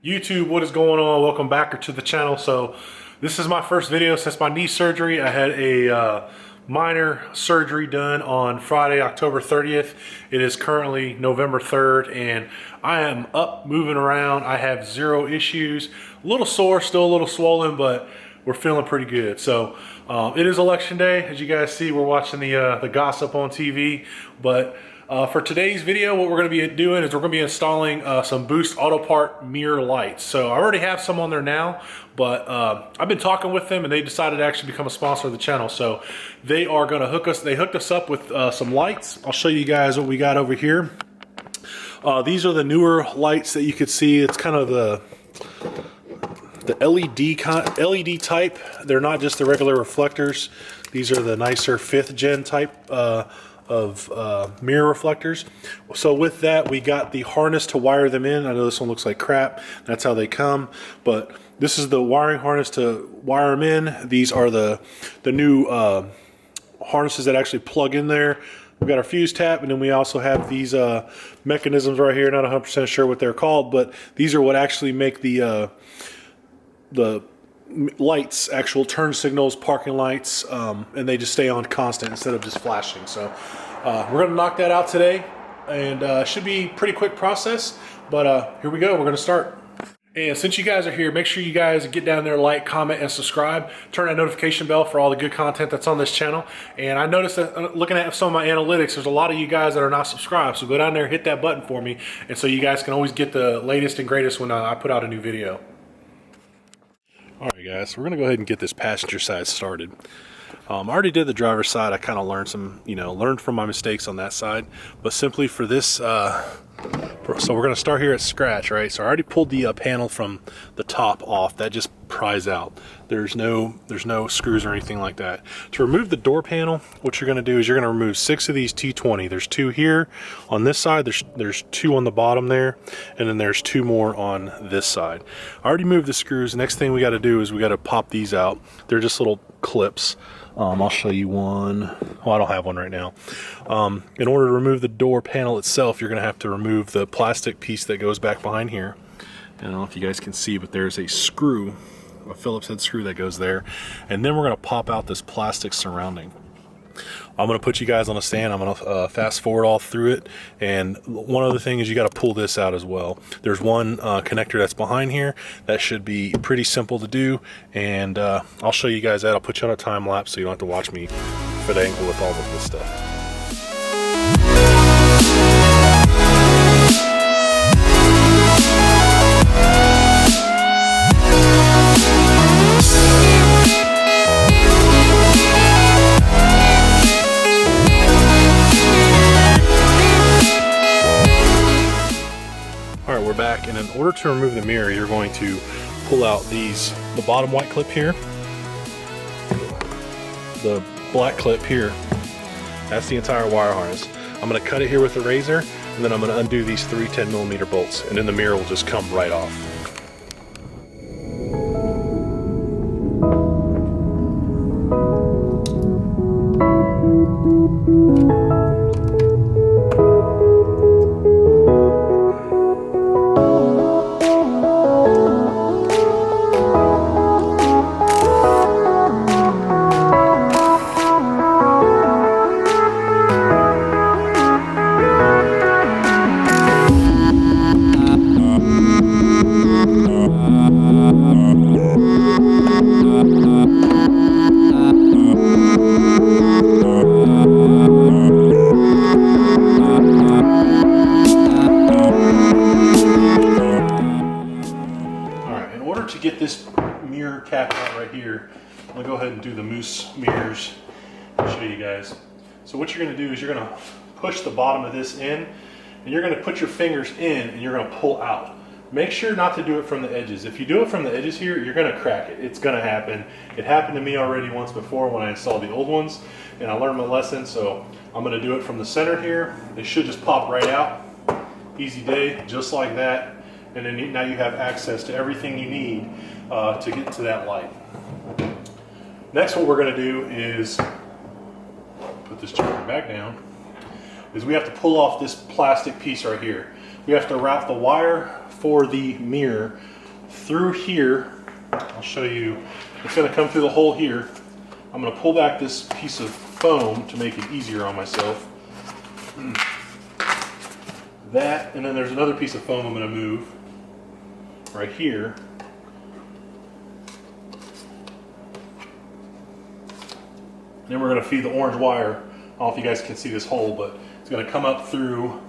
YouTube, what is going on? Welcome back to the channel. So this is my first video since my knee surgery. I had a minor surgery done on Friday, October 30th. It is currently November 3rd and I am up, moving around. I have zero issues. A little sore, still a little swollen, but we're feeling pretty good. So it is election day. As you guys see, we're watching the gossip on TV, but for today's video, what we're going to be doing is we're going to be installing some Boost Auto Part mirror lights. So I already have some on there now, but I've been talking with them and they decided to actually become a sponsor of the channel. So they are going to they hooked us up with some lights. I'll show you guys what we got over here. These are the newer lights that you could see. It's kind of the LED type. They're not just the regular reflectors. These are the nicer 5th gen type of mirror reflectors. So with that, we got the harness to wire them in. I know this one looks like crap. That's how they come, but this is the wiring harness to wire them in. These are the new harnesses that actually plug in there. We've got our fuse tap, and then we also have these mechanisms right here. Not 100% sure what they're called, but these are what actually make the lights, actual turn signals, parking lights, and they just stay on constant instead of just flashing. So we're going to knock that out today, and it should be a pretty quick process, but here we go. We're going to start. And since you guys are here, make sure you guys get down there, like, comment, and subscribe. Turn that notification bell for all the good content that's on this channel. And I noticed that looking at some of my analytics, there's a lot of you guys that are not subscribed. So go down there, hit that button for me, and so you guys can always get the latest and greatest when I put out a new video. Alright guys, so we're going to go ahead and get this passenger side started. I already did the driver's side. I kind of learned from my mistakes on that side. But simply for this, so we're going to start here at scratch, right? So I already pulled the panel from the top off. That just pries out. There's no screws or anything like that. To remove the door panel, what you're going to do is you're going to remove 6 of these T20. There's 2 here on this side. There's 2 on the bottom there, and then there's 2 more on this side. I already moved the screws. Next thing we got to do is we got to pop these out. They're just little clips. I'll show you one. Well, I don't have one right now. In order to remove the door panel itself, you're going to have to remove the plastic piece that goes back behind here. I don't know if you guys can see, but there's a screw, a Phillips head screw that goes there. And then we're going to pop out this plastic surrounding. I'm going to put you guys on a stand. I'm going to fast forward all through it. And one other thing is you got to pull this out as well. There's one connector that's behind here. That should be pretty simple to do. And I'll show you guys that. I'll put you on a time lapse so you don't have to watch me finagle with all of this stuff. Alright, we're back, and in order to remove the mirror, you're going to pull out the bottom white clip here, the black clip here. That's the entire wire harness. I'm going to cut it here with a razor, and then I'm going to undo these 3 10mm bolts, and then the mirror will just come right off. To get this mirror cap out right here, I'm gonna go ahead and do the moose mirrors and show you guys. So what you're gonna do is you're gonna push the bottom of this in, and you're gonna put your fingers in and you're gonna pull out. Make sure not to do it from the edges. If you do it from the edges here, you're gonna crack it. It's gonna happen. It happened to me already once before when I installed the old ones, and I learned my lesson. So I'm gonna do it from the center here. It should just pop right out. Easy day, just like that. And then now you have access to everything you need to get to that light. Next, what we're going to do is put this charger back down, is we have to pull off this plastic piece right here. We have to wrap the wire for the mirror through here. I'll show you. It's going to come through the hole here. I'm going to pull back this piece of foam to make it easier on myself. That, and then there's another piece of foam I'm going to move right here. Then we're going to feed the orange wire. I don't know if you guys can see this hole, but it's going to come up through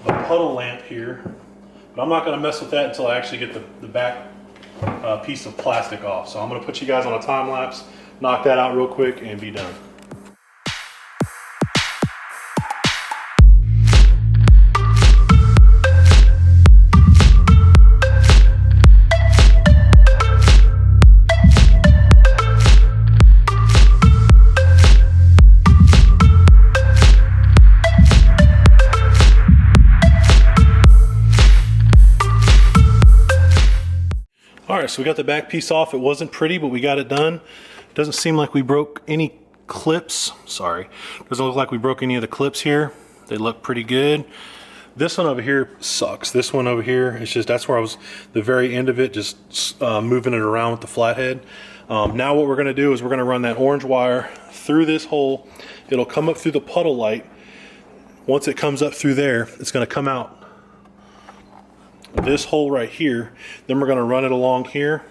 the puddle lamp here. But I'm not going to mess with that until I actually get the back piece of plastic off. So I'm going to put you guys on a time lapse, knock that out real quick, and be done. Alright, so we got the back piece off. It wasn't pretty, but we got it done. It doesn't seem like we broke any clips. Sorry. Doesn't look like we broke any of the clips here. They look pretty good. This one over here sucks. This one over here, it's just, that's where I was, the very end of it, just moving it around with the flathead. Now what we're going to do is we're going to run that orange wire through this hole. It'll come up through the puddle light. Once it comes up through there, it's going to come out this hole right here. Then we're going to run it along here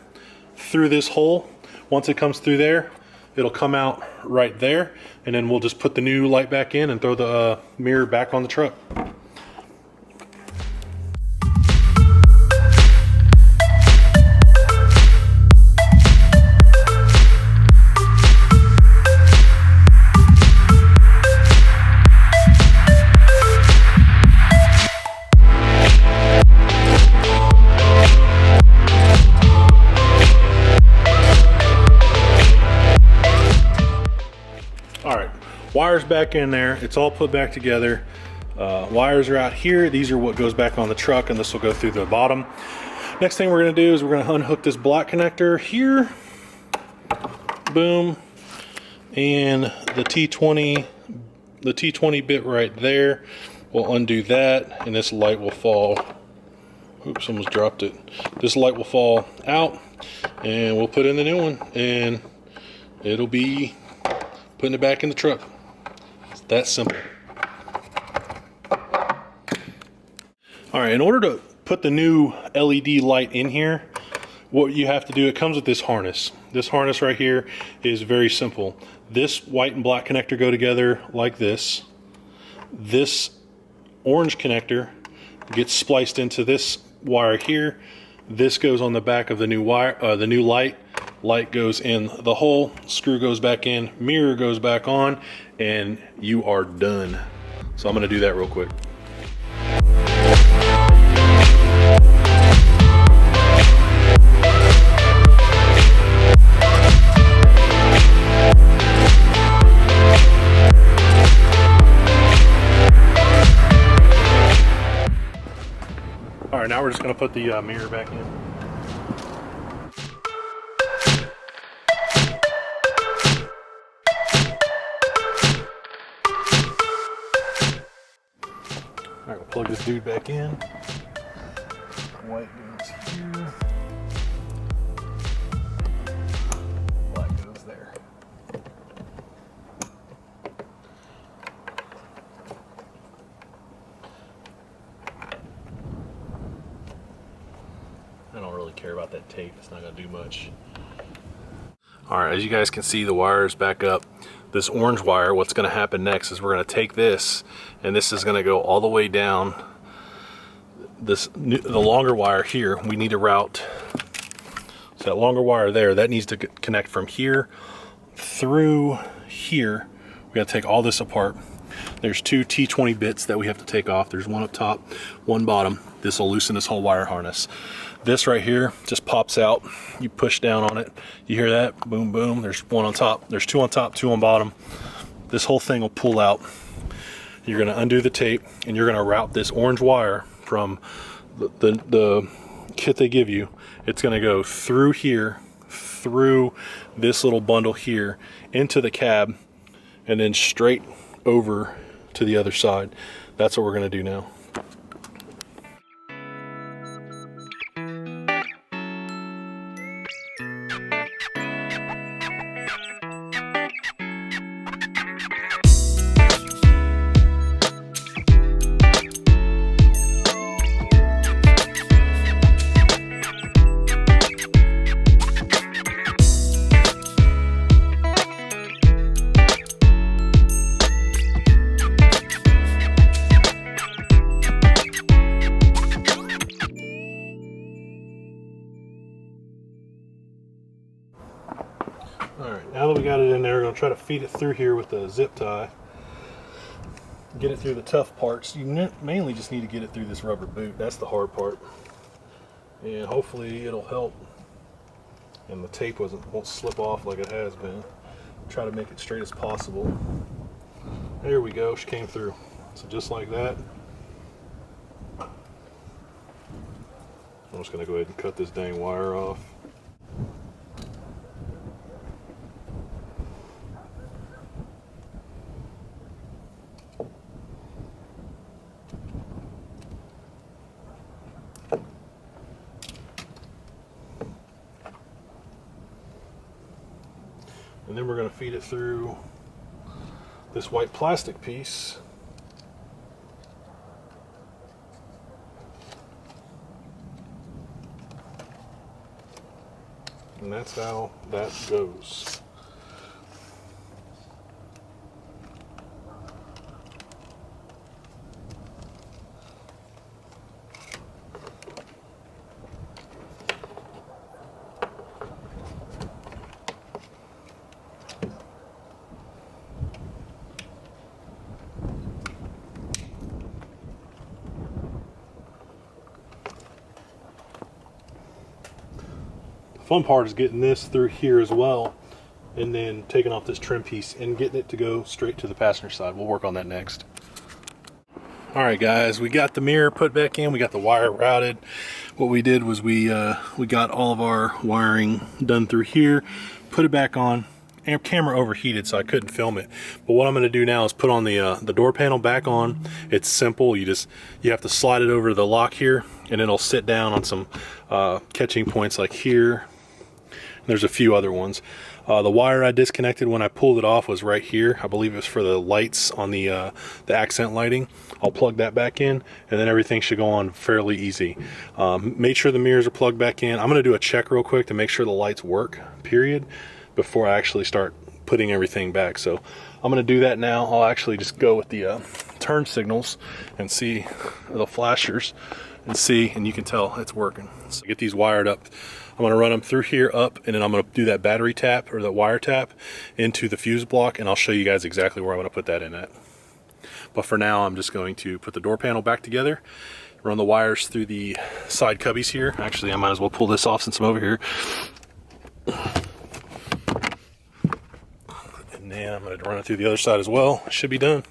through this hole. Once it comes through there, it'll come out right there, and then we'll just put the new light back in and throw the mirror back on the truck. Wires back in there, it's all put back together. Wires are out here. These are what goes back on the truck, and this will go through the bottom. Next thing we're going to do is we're going to unhook this black connector here. Boom. And the T20 bit right there. We'll undo that, and this light will fall. Oops, almost dropped it. This light will fall out, and we'll put in the new one, and it'll be putting it back in the truck. It's that simple. All right, in order to put the new LED light in here, what you have to do, it comes with this harness. This harness right here is very simple. This white and black connector go together like this. This orange connector gets spliced into this wire here. This goes on the back of the new wire, the new light. Light goes in the hole, screw goes back in, mirror goes back on, and you are done. So I'm going to do that real quick. All right, now we're just going to put the mirror back in. All right, we'll plug this dude back in. White goes here. Black goes there. I don't really care about that tape. It's not going to do much. All right, as you guys can see, the wire is back up. This orange wire, what's going to happen next is we're going to take this, and this is going to go all the way down the longer wire here. We need to route, so that longer wire there, that needs to connect from here through here. We got to take all this apart. There's two T20 bits that we have to take off. There's one up top, one bottom. This will loosen this whole wire harness. This right here just pops out. You push down on it. You hear that? Boom, boom. There's one on top. There's two on top, two on bottom. This whole thing will pull out. You're going to undo the tape, and you're going to route this orange wire from the kit they give you. It's going to go through here, through this little bundle here, into the cab, and then straight over to the other side. That's what we're going to do now. going to try to feed it through here with the zip tie. Get it through the tough parts. You mainly just need to get it through this rubber boot. That's the hard part. And hopefully it'll help. And the tape won't slip off like it has been. Try to make it straight as possible. There we go, she came through. So just like that. I'm just gonna go ahead and cut this dang wire off. And then we're going to feed it through this white plastic piece. And that's how that goes. Fun part is getting this through here as well, and then taking off this trim piece and getting it to go straight to the passenger side. We'll work on that next. All right, guys, we got the mirror put back in. We got the wire routed. What we did was we got all of our wiring done through here, put it back on. And camera overheated, so I couldn't film it. But what I'm going to do now is put on the door panel back on. It's simple. You have to slide it over the lock here, and it'll sit down on some catching points like here. There's a few other ones. The wire I disconnected when I pulled it off was right here. I believe it was for the lights on the accent lighting. I'll plug that back in, and then everything should go on fairly easy. Make sure the mirrors are plugged back in. I'm going to do a check real quick to make sure the lights work, period, before I actually start putting everything back. So I'm going to do that now. I'll actually just go with the turn signals and see the flashers and you can tell it's working. So get these wired up. I'm going to run them through here up, and then I'm going to do that battery tap or the wire tap into the fuse block, and I'll show you guys exactly where I'm going to put that in at. But for now, I'm just going to put the door panel back together, run the wires through the side cubbies here. Actually, I might as well pull this off since I'm over here. And then I'm going to run it through the other side as well. It should be done.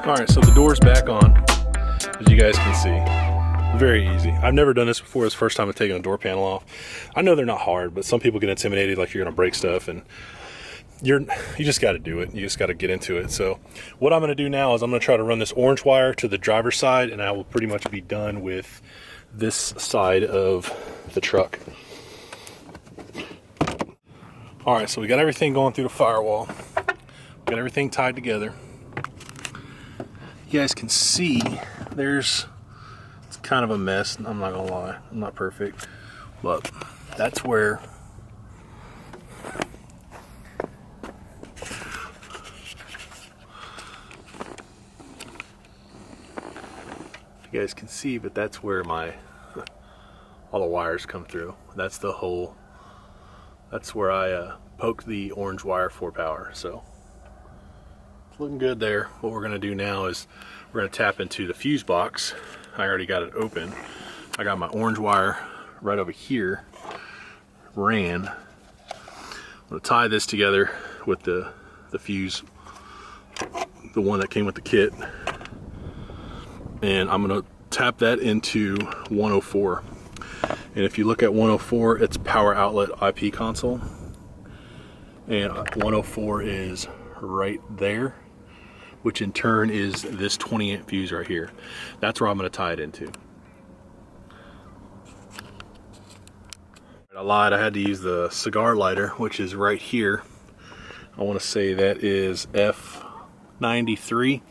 All right, so the door's back on, as you guys can see. Very easy. I've never done this before. It's the first time I've taken a door panel off. I know they're not hard, but some people get intimidated like you're gonna break stuff, and you just gotta do it. You just gotta get into it. So what I'm gonna do now is I'm gonna try to run this orange wire to the driver's side, and I will pretty much be done with this side of the truck. All right, so we got everything going through the firewall. Got everything tied together. You guys can see it's kind of a mess. I'm not gonna lie, I'm not perfect, but that's where you guys can see, but that's where all the wires come through. That's the hole. That's where I poked the orange wire for power. So it's looking good there. What we're gonna do now is we're gonna tap into the fuse box. I already got it open. I got my orange wire right over here, ran. I'm gonna tie this together with the fuse, the one that came with the kit. And I'm gonna tap that into 104. And if you look at 104, it's power outlet IP console. And 104 is right there, which in turn is this 20-amp fuse right here. That's where I'm gonna tie it into. I lied, I had to use the cigar lighter, which is right here, I want to say that is F93.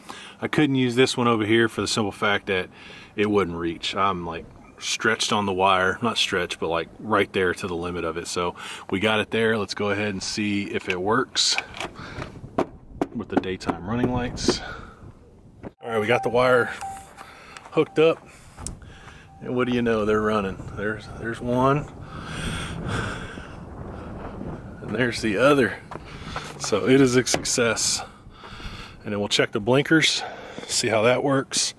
I couldn't use this one over here for the simple fact that it wouldn't reach. I'm like stretched on the wire, not stretched, but like right there to the limit of it. So we got it there. Let's go ahead and see if it works with the daytime running lights. All right, we got the wire hooked up, and what do you know, they're running. There's one, and there's the other. So it is a success. And then we'll check the blinkers, see how that works.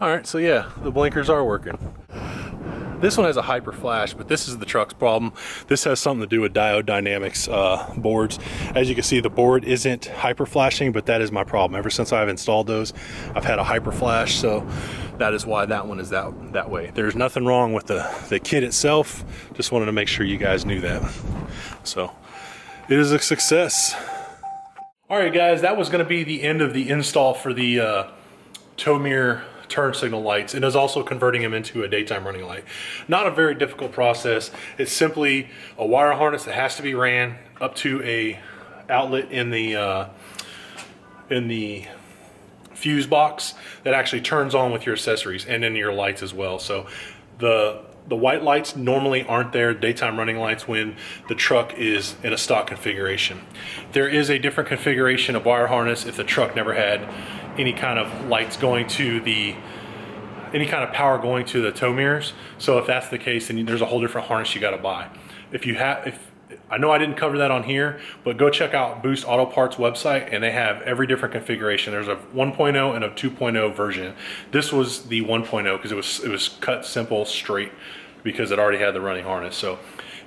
All right, so yeah, the blinkers are working. This one has a hyper flash, but this is the truck's problem. This has something to do with diode dynamics boards. As you can see, the board isn't hyper flashing, but that is my problem. Ever since I've installed those, I've had a hyper flash, so that is why that one is that way. There's nothing wrong with the kit itself. Just wanted to make sure you guys knew that. So it is a success. All right, guys, that was going to be the end of the install for the tow mirror turn signal lights. It is also converting them into a daytime running light. Not a very difficult process. It's simply a wire harness that has to be ran up to a outlet in the fuse box that actually turns on with your accessories and then your lights as well. So the white lights normally aren't there, daytime running lights, when the truck is in a stock configuration. There is a different configuration of wire harness if the truck never had any kind of lights going to any kind of power going to the tow mirrors. So if that's the case, then there's a whole different harness you got to buy. I know I didn't cover that on here, but go check out Boost Auto Parts website, and they have every different configuration. There's a 1.0 and a 2.0 version. This was the 1.0 because it was cut simple, straight, because it already had the running harness. So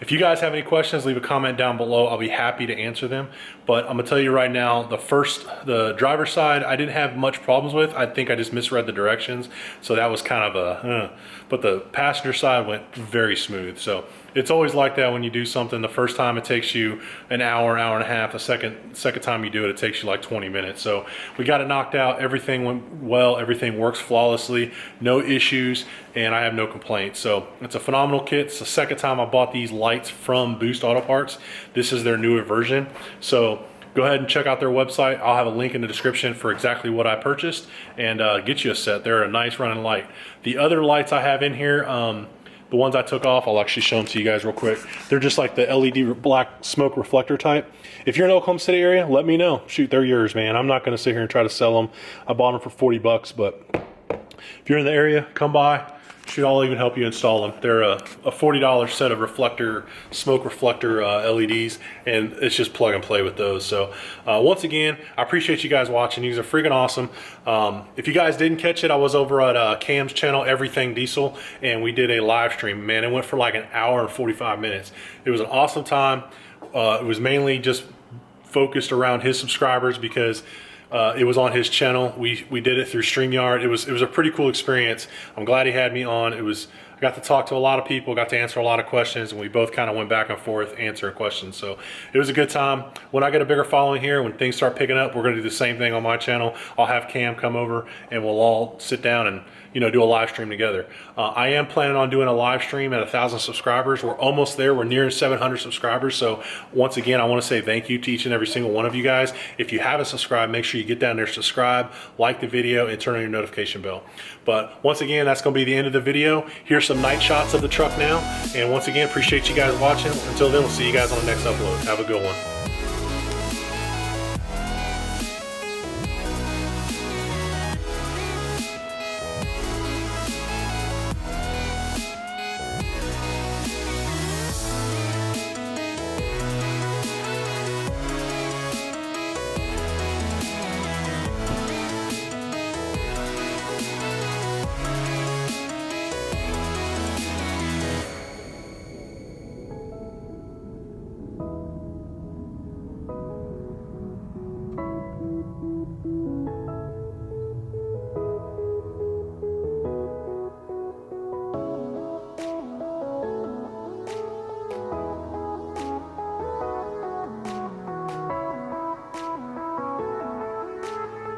if you guys have any questions, leave a comment down below. I'll be happy to answer them. But I'm gonna tell you right now, the driver's side, I didn't have much problems with. I think I just misread the directions. So that was kind of but the passenger side went very smooth. So it's always like that when you do something. The first time it takes you an hour and a half. The second time you do it, it takes you like 20 minutes. So we got it knocked out. Everything went well. Everything works flawlessly. No issues, and I have no complaints. So it's a phenomenal kit. It's the second time I bought these lights from Boost Auto Parts. This is their newer version. So go ahead and check out their website. I'll have a link in the description for exactly what I purchased, and get you a set. They're a nice running light. The other lights I have in here, the ones I took off, I'll actually show them to you guys real quick. They're just like the LED black smoke reflector type. If you're in the Oklahoma City area, let me know. Shoot, they're yours, man. I'm not gonna sit here and try to sell them. I bought them for 40 bucks, but if you're in the area, come by. Shoot, I'll even help you install them. They're a $40 set of smoke reflector LEDs, and it's just plug and play with those. So once again, I appreciate you guys watching. You guys are freaking awesome. If you guys didn't catch it, I was over at Cam's channel, Everything Diesel, and we did a live stream. Man, it went for like an hour and 45 minutes. It was an awesome time. It was mainly just focused around his subscribers because it was on his channel. We did it through StreamYard. It was a pretty cool experience. I'm glad he had me on. I got to talk to a lot of people, got to answer a lot of questions, and we both kind of went back and forth answering questions. So it was a good time. When I get a bigger following here, when things start picking up, we're going to do the same thing on my channel. I'll have Cam come over, and we'll all sit down and do a live stream together. I am planning on doing a live stream at 1,000 subscribers. We're almost there. We're near 700 subscribers. So once again, I want to say thank you to each and every single one of you guys. If you haven't subscribed, make sure you get down there, subscribe, like the video, and turn on your notification bell. But once again, that's going to be the end of the video. Here's some night shots of the truck now. And once again, appreciate you guys watching. Until then, we'll see you guys on the next upload. Have a good one.